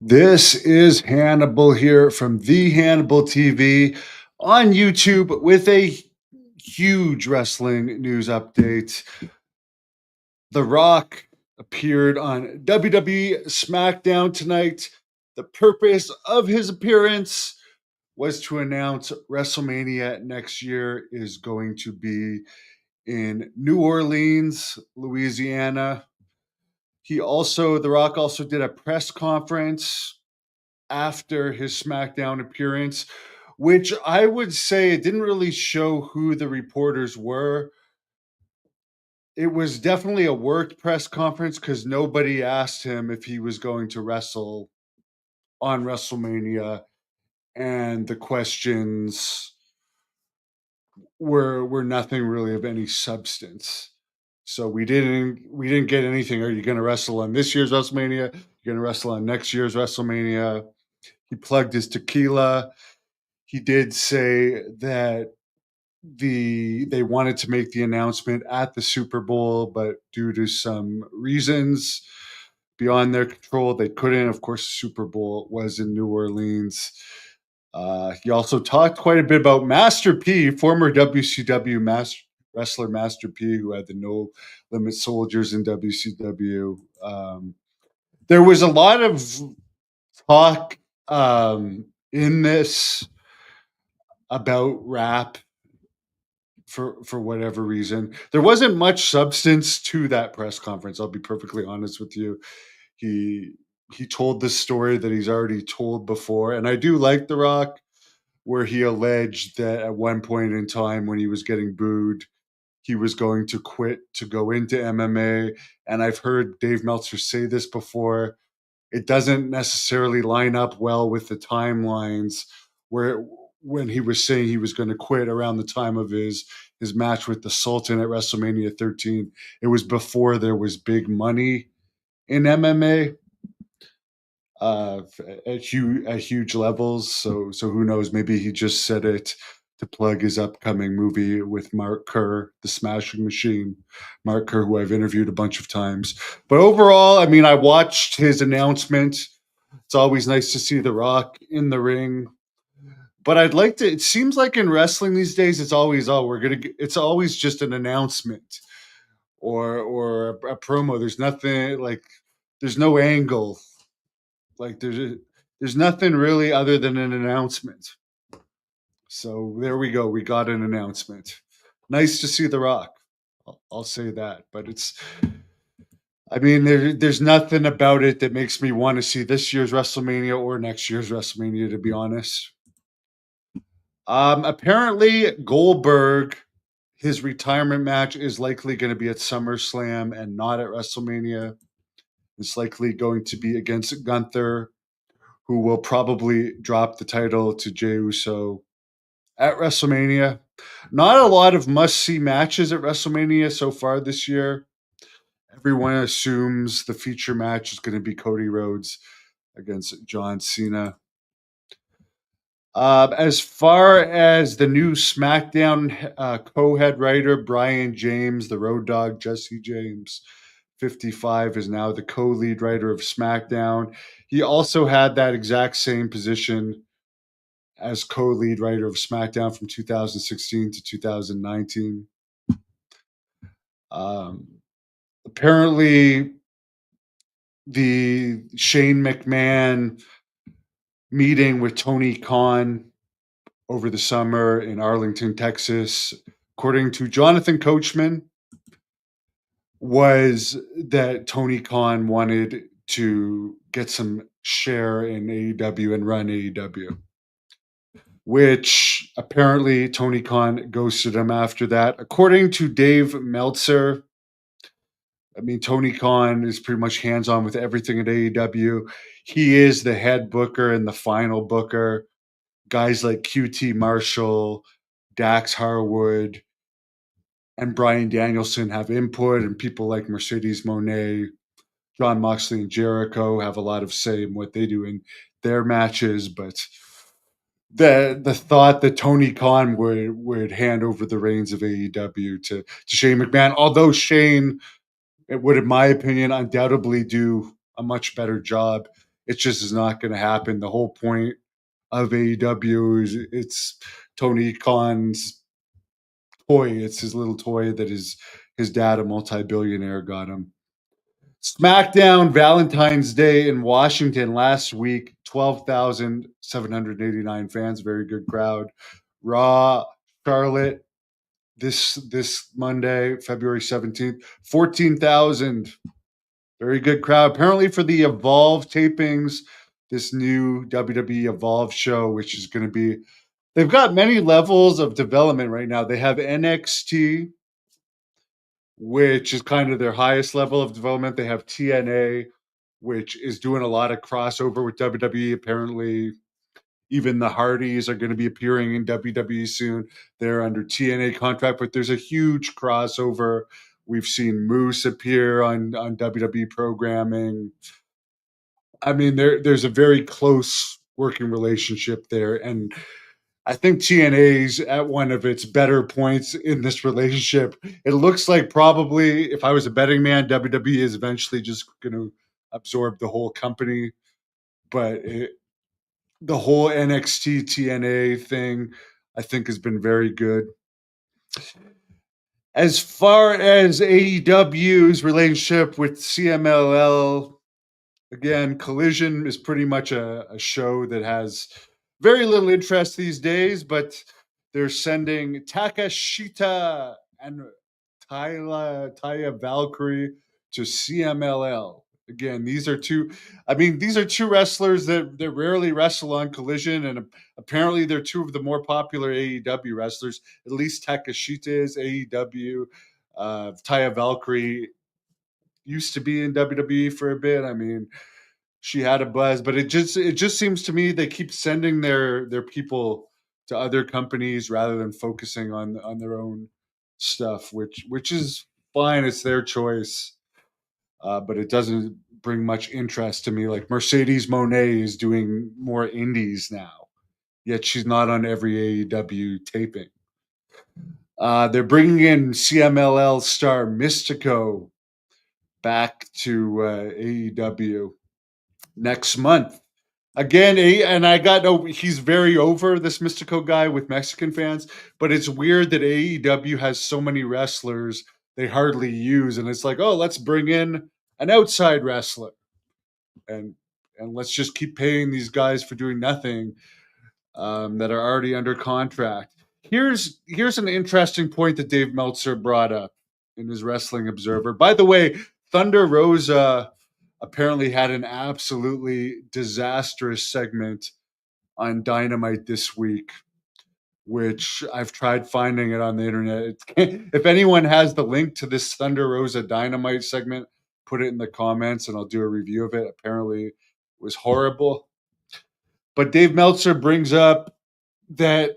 This is Hannibal here from the Hannibal TV on YouTube with a huge wrestling news update. The Rock appeared on WWE SmackDown tonight. The purpose of his appearance was to announce WrestleMania next year is going to be in New Orleans, Louisiana. The Rock also did a press conference after his SmackDown appearance, which I would say it didn't really show who the reporters were. It was definitely a worked press conference because nobody asked him if he was going to wrestle on WrestleMania, and the questions were nothing really of any substance. So we didn't get anything. Are you going to wrestle on this year's WrestleMania? You're going to wrestle on next year's WrestleMania? He plugged his tequila. He did say that they wanted to make the announcement at the Super Bowl, but due to some reasons beyond their control, they couldn't. Of course, the Super Bowl was in New Orleans. He also talked quite a bit about Master P, former WCW wrestler Master P, who had the No Limit Soldiers in WCW. There was a lot of talk in this about rap for whatever reason. There wasn't much substance to that press conference. I'll be perfectly honest with you. He he told this story that he's already told before, and I do like The Rock, where he alleged that at one point in time when he was getting booed, he was going to quit to go into MMA. And I've heard Dave Meltzer say this before. It doesn't necessarily line up well with the timelines where when he was saying he was going to quit around the time of his match with the Sultan at WrestleMania 13. It was before there was big money in MMA at huge levels. So who knows? Maybe he just said it to plug his upcoming movie with Mark Kerr, The Smashing Machine. Mark Kerr, who I've interviewed a bunch of times. But overall, I mean, I watched his announcement. It's always nice to see The Rock in the ring. But I'd like to. It seems like in wrestling these days, it's always It's always just an announcement or a promo. There's nothing like. There's no angle. Like there's nothing really other than an announcement. So there we go. We got an announcement. Nice to see The Rock. I'll say that. But I mean, there's nothing about it that makes me want to see this year's WrestleMania or next year's WrestleMania, to be honest. Apparently, Goldberg, his retirement match is likely going to be at SummerSlam and not at WrestleMania. It's likely going to be against Gunther, who will probably drop the title to Jey Uso at WrestleMania. Not a lot of must see matches at WrestleMania so far this year. Everyone assumes the feature match is going to be Cody Rhodes against John Cena. As far as the new SmackDown co-head writer, Brian James, the Road Dogg, Jesse James, 55, is now the co-lead writer of SmackDown. He also had that exact same position as co-lead writer of SmackDown from 2016 to 2019. Apparently, the Shane McMahon meeting with Tony Khan over the summer in Arlington, Texas, according to Jonathan Coachman, was that Tony Khan wanted to get some share in AEW and run AEW, which apparently Tony Khan ghosted him after that. According to Dave Meltzer, I mean, Tony Khan is pretty much hands on with everything at AEW. He is the head booker and the final booker. Guys like QT Marshall, Dax Harwood, and Brian Danielson have input, and people like Mercedes Moné, John Moxley, and Jericho have a lot of say in what they do in their matches. But the thought that Tony Khan would hand over the reins of AEW to Shane McMahon, although Shane, it would, in my opinion, undoubtedly do a much better job It just is not going to happen. The whole point of AEW is it's Tony Khan's toy. It's his little toy that his dad, a multi-billionaire, got him. SmackDown Valentine's Day in Washington last week, 12,789 fans, very good crowd. Raw, Charlotte, this Monday, February 17th, 14,000. Very good crowd. Apparently for the Evolve tapings, this new WWE Evolve show, which is going to be, they've got many levels of development right now. They have NXT, which is kind of their highest level of development. They have TNA, which is doing a lot of crossover with WWE. Apparently, even the Hardys are going to be appearing in WWE soon. They're under TNA contract, but there's a huge crossover. We've seen Moose appear on WWE programming. I mean, there's a very close working relationship there, and I think TNA's at one of its better points in this relationship. It looks like probably, if I was a betting man, WWE is eventually just going to absorb the whole company. But the whole NXT TNA thing, I think, has been very good. As far as AEW's relationship with CMLL, again, Collision is pretty much a show that has very little interest these days, but they're sending Takashita and Taya Valkyrie to CMLL. Again, these are two. I mean, these are two wrestlers that rarely wrestle on Collision, and apparently they're two of the more popular AEW wrestlers. At least Takashita is AEW. Taya Valkyrie used to be in WWE for a bit. I mean, she had a buzz, but it just seems to me they keep sending their people to other companies rather than focusing on their own stuff, which is fine. It's their choice, but it doesn't bring much interest to me. Like Mercedes Monet is doing more indies now, yet she's not on every AEW taping. They're bringing in CMLL star Mystico back to AEW next month. Again, and I got no, he's very over, this Mystico guy, with Mexican fans, but it's weird that AEW has so many wrestlers they hardly use, and it's like, oh, let's bring in an outside wrestler, and let's just keep paying these guys for doing nothing, that are already under contract. Here's an interesting point that Dave Meltzer brought up in his Wrestling Observer. By the way, Thunder Rosa apparently had an absolutely disastrous segment on Dynamite this week, which I've tried finding it on the internet. If anyone has the link to this Thunder Rosa Dynamite segment, put it in the comments and I'll do a review of it. Apparently, it was horrible. But Dave Meltzer brings up that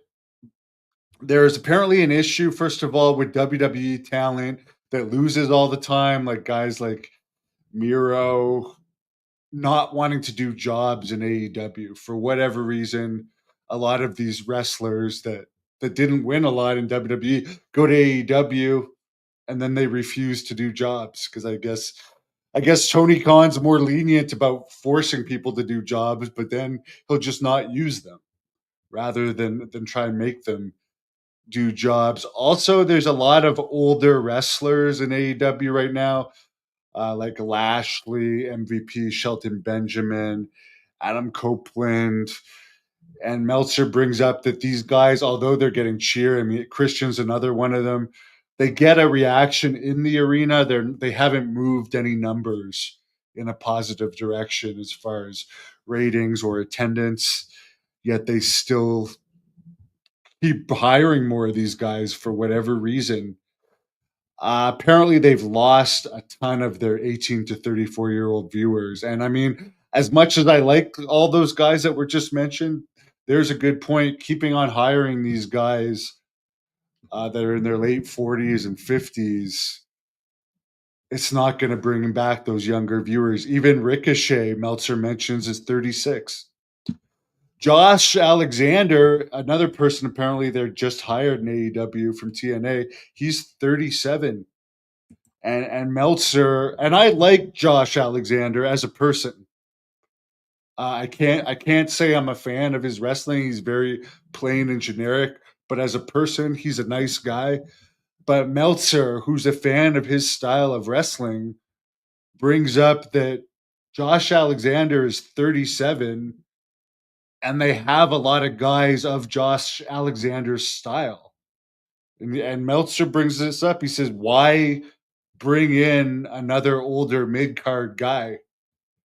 there is apparently an issue, first of all, with WWE talent that loses all the time, like guys like Miro not wanting to do jobs in AEW for whatever reason. A lot of these wrestlers that didn't win a lot in WWE go to AEW and then they refuse to do jobs because I guess Tony Khan's more lenient about forcing people to do jobs, but then he'll just not use them rather than try and make them do jobs. Also, there's a lot of older wrestlers in AEW right now, like Lashley, MVP, Shelton Benjamin, Adam Copeland. And Meltzer brings up that these guys, although they're getting cheer, I mean, Christian's another one of them, they get a reaction in the arena. They haven't moved any numbers in a positive direction as far as ratings or attendance, yet they still keep hiring more of these guys for whatever reason. Apparently, they've lost a ton of their 18 to 34-year-old viewers. And I mean, as much as I like all those guys that were just mentioned, there's a good point. Keeping on hiring these guys that are in their late 40s and 50s, it's not going to bring back those younger viewers. Even Ricochet, Meltzer mentions, is 36. Josh Alexander, another person apparently they're just hired in AEW from TNA, he's 37. And Meltzer, and I like Josh Alexander as a person. I can't say I'm a fan of his wrestling. He's very plain and generic, but as a person, he's a nice guy. But Meltzer, who's a fan of his style of wrestling, brings up that Josh Alexander is 37 and they have a lot of guys of Josh Alexander's style. And Meltzer brings this up. He says, "Why bring in another older mid card guy?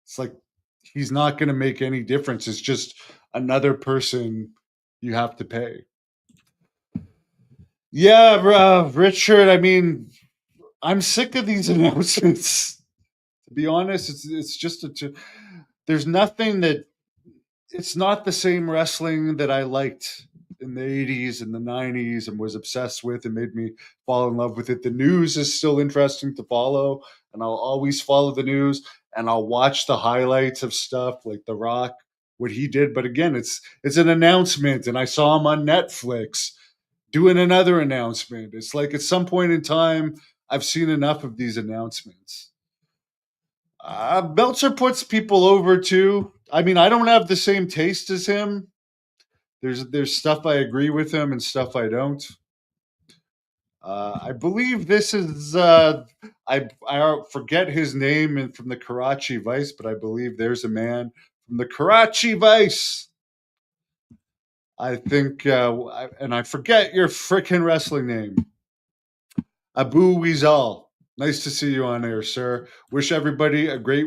It's like he's not going to make any difference. It's just another person you have to pay." Yeah, Richard. I mean, I'm sick of these announcements. To be honest, it's just there's nothing that it's not the same wrestling that I liked in the 80s and the 90s and was obsessed with and made me fall in love with it. The news is still interesting to follow, and I'll always follow the news and I'll watch the highlights of stuff like The Rock, what he did. But again, it's an announcement, and I saw him on Netflix doing another announcement. It's like at some point in time, I've seen enough of these announcements. Meltzer puts people over too. I mean, I don't have the same taste as him. There's stuff I agree with him and stuff I don't. I believe this is I forget his name and from the Karachi Vice, but I believe there's a man from the Karachi Vice. I think, and I forget your freaking wrestling name. Abu Weasel. Nice to see you on air, sir. Wish everybody a great